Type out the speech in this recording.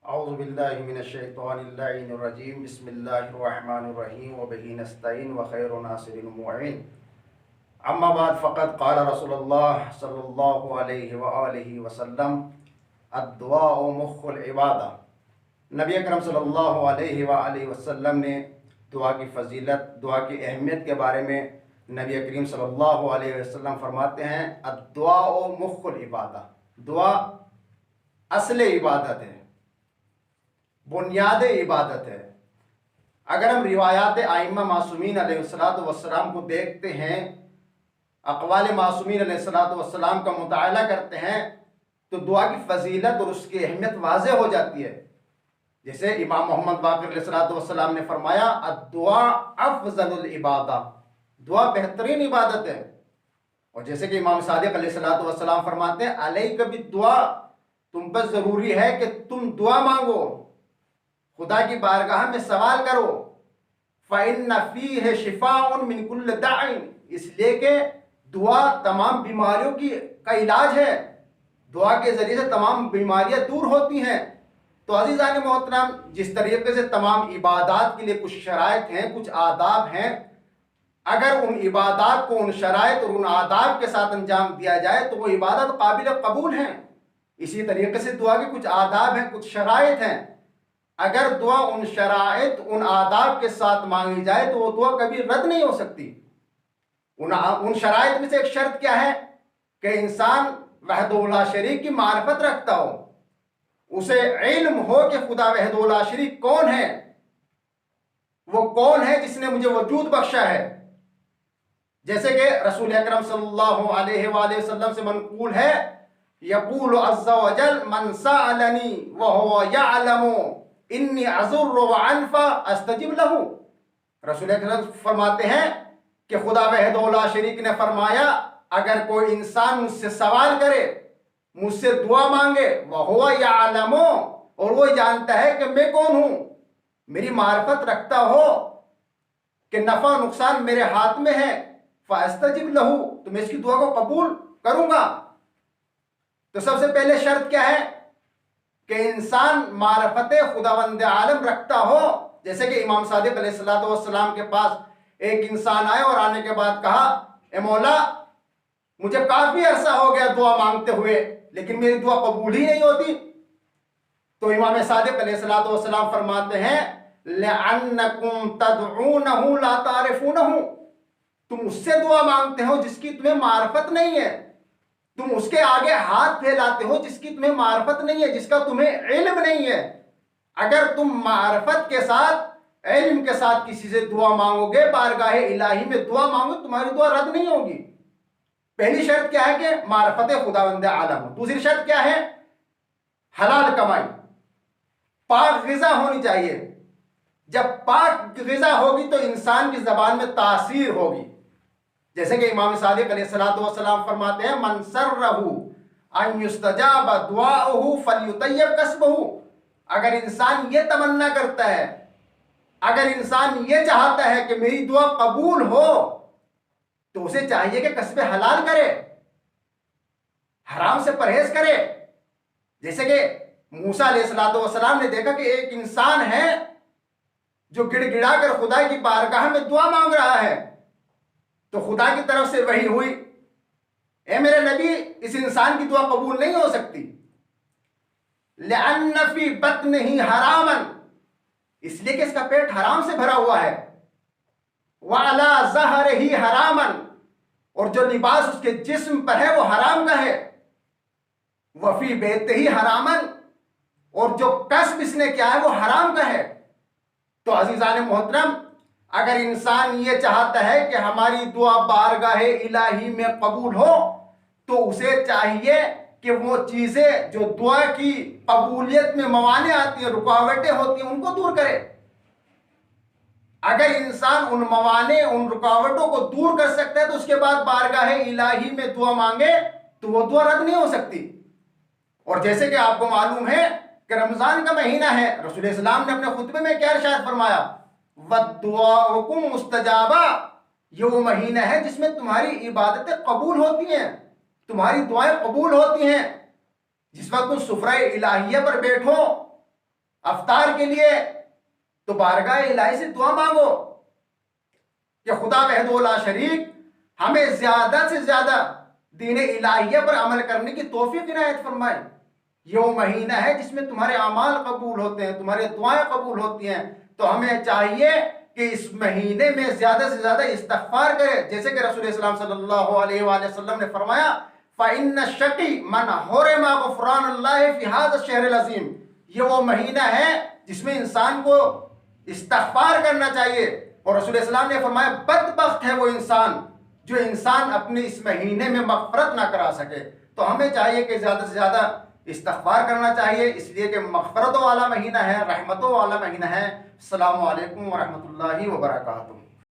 اعوذ باللہ من الشیطان اللعین الرجیم بسم اللہ الرحمن الرحیم وبہ نستعین وخیر ناصر معین اما بعد فقد قال رسول اللہ صلی اللہ علیہ وآلہ وسلم الدعاء مخ العبادہ۔ نبی اکرم صلی اللہ علیہ وآلہ وسلم نے دعا کی فضیلت، دعا کی اہمیت کے بارے میں نبی کریم صلی اللہ علیہ وسلم فرماتے ہیں الدعاء مخ العبادہ، دعا اصل عبادت ہے، بنیاد عبادت ہے۔ اگر ہم روایات ائمہ معصومین علیہ السلام کو دیکھتے ہیں، اقوال معصومین علیہ السلام کا مطالعہ کرتے ہیں تو دعا کی فضیلت اور اس کی اہمیت واضح ہو جاتی ہے۔ جیسے امام محمد باقر علیہ السلام نے فرمایا الدعاء افضل العبادہ، دعا بہترین عبادت ہے۔ اور جیسے کہ امام صادق علیہ السلام فرماتے ہیں علیک بالدعاء، تم پر ضروری ہے کہ تم دعا مانگو، خدا کی بارگاہ میں سوال کرو۔ فَإِنَّ فِيهِ شِفَاءٌ مِّن كُلِّ دَاءٍ، اس لیے کہ دعا تمام بیماریوں کا علاج ہے، دعا کے ذریعے سے تمام بیماریاں دور ہوتی ہیں۔ تو عزیزان محترم، جس طریقے سے تمام عبادات کے لیے کچھ شرائط ہیں، کچھ آداب ہیں، اگر ان عبادات کو ان شرائط اور ان آداب کے ساتھ انجام دیا جائے تو وہ عبادت قابل قبول ہیں۔ اسی طریقے سے دعا کے کچھ آداب ہیں، کچھ شرائط ہیں، اگر دعا ان شرائط ان آداب کے ساتھ مانگی جائے تو وہ دعا کبھی رد نہیں ہو سکتی۔ ان شرائط میں سے ایک شرط کیا ہے کہ انسان وحدہ لا شریک کی معرفت رکھتا ہو، اسے علم ہو کہ خدا وحدہ لا شریک کون ہے، وہ کون ہے جس نے مجھے وجود بخشا ہے۔ جیسے کہ رسول اکرم صلی اللہ علیہ وآلہ وسلم سے منقول ہے یقول عز وجل من سألنی وهو یعلم انی اضر وانفع استجب لہ۔ رسول اکرم فرماتے ہیں کہ خدا وحدہ لا شریک نے فرمایا اگر کوئی انسان مجھ سے سوال کرے، مجھ سے دعا مانگے، وَهُوَ يَعْلَمُ، اور وہ جانتا ہے کہ میں کون ہوں، میری معرفت رکھتا ہو کہ نفع نقصان میرے ہاتھ میں ہے، فَأَسْتَجِبْ لَهُ، تو میں اس کی دعا کو قبول کروں گا۔ تو سب سے پہلے شرط کیا ہے کہ انسان معرفت خداوند عالم رکھتا ہو۔ جیسے کہ امام صادق علیہ السلام کے پاس ایک انسان آئے اور آنے کے بعد کہا اے مولا مجھے کافی عرصہ ہو گیا دعا مانگتے ہوئے لیکن میری دعا قبول ہی نہیں ہوتی۔ تو امام صادق علیہ السلام فرماتے ہیں لَأَنَّكُمْ تَدْعُونَهُ لَا تَعْرِفُونَهُ، تم اس سے دعا مانگتے ہو جس کی تمہیں معرفت نہیں ہے، تم اس کے آگے ہاتھ پھیلاتے ہو جس کی تمہیں معرفت نہیں ہے، جس کا تمہیں علم نہیں ہے۔ اگر تم معرفت کے ساتھ، علم کے ساتھ کسی سے دعا مانگو گے، بارگاہ الہی میں دعا مانگو، تمہاری دعا رد نہیں ہوگی۔ پہلی شرط کیا ہے کہ معرفت خداوند عالم۔ دوسری شرط کیا ہے؟ حلال کمائی، پاک غذا ہونی چاہیے۔ جب پاک غذا ہوگی تو انسان کی زبان میں تاثیر ہوگی۔ جیسے کہ امام صادق علیہ السلام فرماتے ہیں من سرہ ان یستجاب دعاؤہ فلیطیب کسبہ، اگر انسان یہ تمنا کرتا ہے، اگر انسان یہ چاہتا ہے کہ میری دعا قبول ہو تو اسے چاہیے کہ کسب حلال کرے، حرام سے پرہیز کرے۔ جیسے کہ موسیٰ علیہ السلام نے دیکھا کہ ایک انسان ہے جو گڑ گڑا کر خدا کی بارگاہ میں دعا مانگ رہا ہے، تو خدا کی طرف سے وحی ہوئی اے میرے نبی اس انسان کی دعا قبول نہیں ہو سکتی، لأن فی بطنہ حراما، اس لیے کہ اس کا پیٹ حرام سے بھرا ہوا ہے، وعلی ظہرہ حراما، اور جو لباس اس کے جسم پر ہے وہ حرام کا ہے، وفی بیتہ حراما، اور جو کسب اس نے کیا ہے وہ حرام کا ہے۔ تو عزیزان محترم، اگر انسان یہ چاہتا ہے کہ ہماری دعا بارگاہ الہی میں قبول ہو تو اسے چاہیے کہ وہ چیزیں جو دعا کی قبولیت میں موانع آتی ہیں، رکاوٹیں ہوتی ہیں، ان کو دور کرے۔ اگر انسان ان موانع، ان رکاوٹوں کو دور کر سکتا ہے تو اس کے بعد بارگاہ الہی میں دعا مانگے تو وہ دعا رد نہیں ہو سکتی۔ اور جیسے کہ آپ کو معلوم ہے کہ رمضان کا مہینہ ہے، رسول اسلام نے اپنے خطبے میں کیا ارشاد فرمایا وَدُعَاؤُكُمْ مُسْتَجَابَةٌ، یہ وہ مہینہ ہے جس میں تمہاری عبادتیں قبول ہوتی ہیں، تمہاری دعائیں قبول ہوتی ہیں۔ جس وقت تم سفرہ الہیہ پر بیٹھو افطار کے لیے تو بارگاہ الہی سے دعا مانگو کہ خدا وحدہ لا شریک ہمیں زیادہ سے زیادہ دین الہیہ پر عمل کرنے کی توفیق عنایت فرمائے. یہ وہ مہینہ ہے جس میں تمہارے اعمال قبول ہوتے ہیں، تمہاری دعائیں قبول ہوتی ہیں. تو ہمیں چاہیے کہ اس مہینے میں زیادہ سے زیادہ استغفار کرے، جیسے کہ رسول اسلام صلی اللہ علیہ وآلہ وسلم نے فرمایا فَإِنَّ الشَّقِي مَنْ حُرِمَ غُفْرَانَ اللَّهِ فِي هَذَا الشَّهْرِ الْعَظِيمِ. یہ وہ مہینہ ہے جس میں انسان کو استغفار کرنا چاہیے. اور رسول اسلام نے فرمایا بدبخت ہے وہ انسان اپنے اس مہینے میں مغفرت نہ کرا سکے. تو ہمیں چاہیے کہ زیادہ سے زیادہ استغفار کرنا چاہیے، اس لیے کہ مغفرتوں والا مہینہ ہے، رحمتوں والا مہینہ ہے. السلام علیکم ورحمۃ اللہ وبرکاتہ.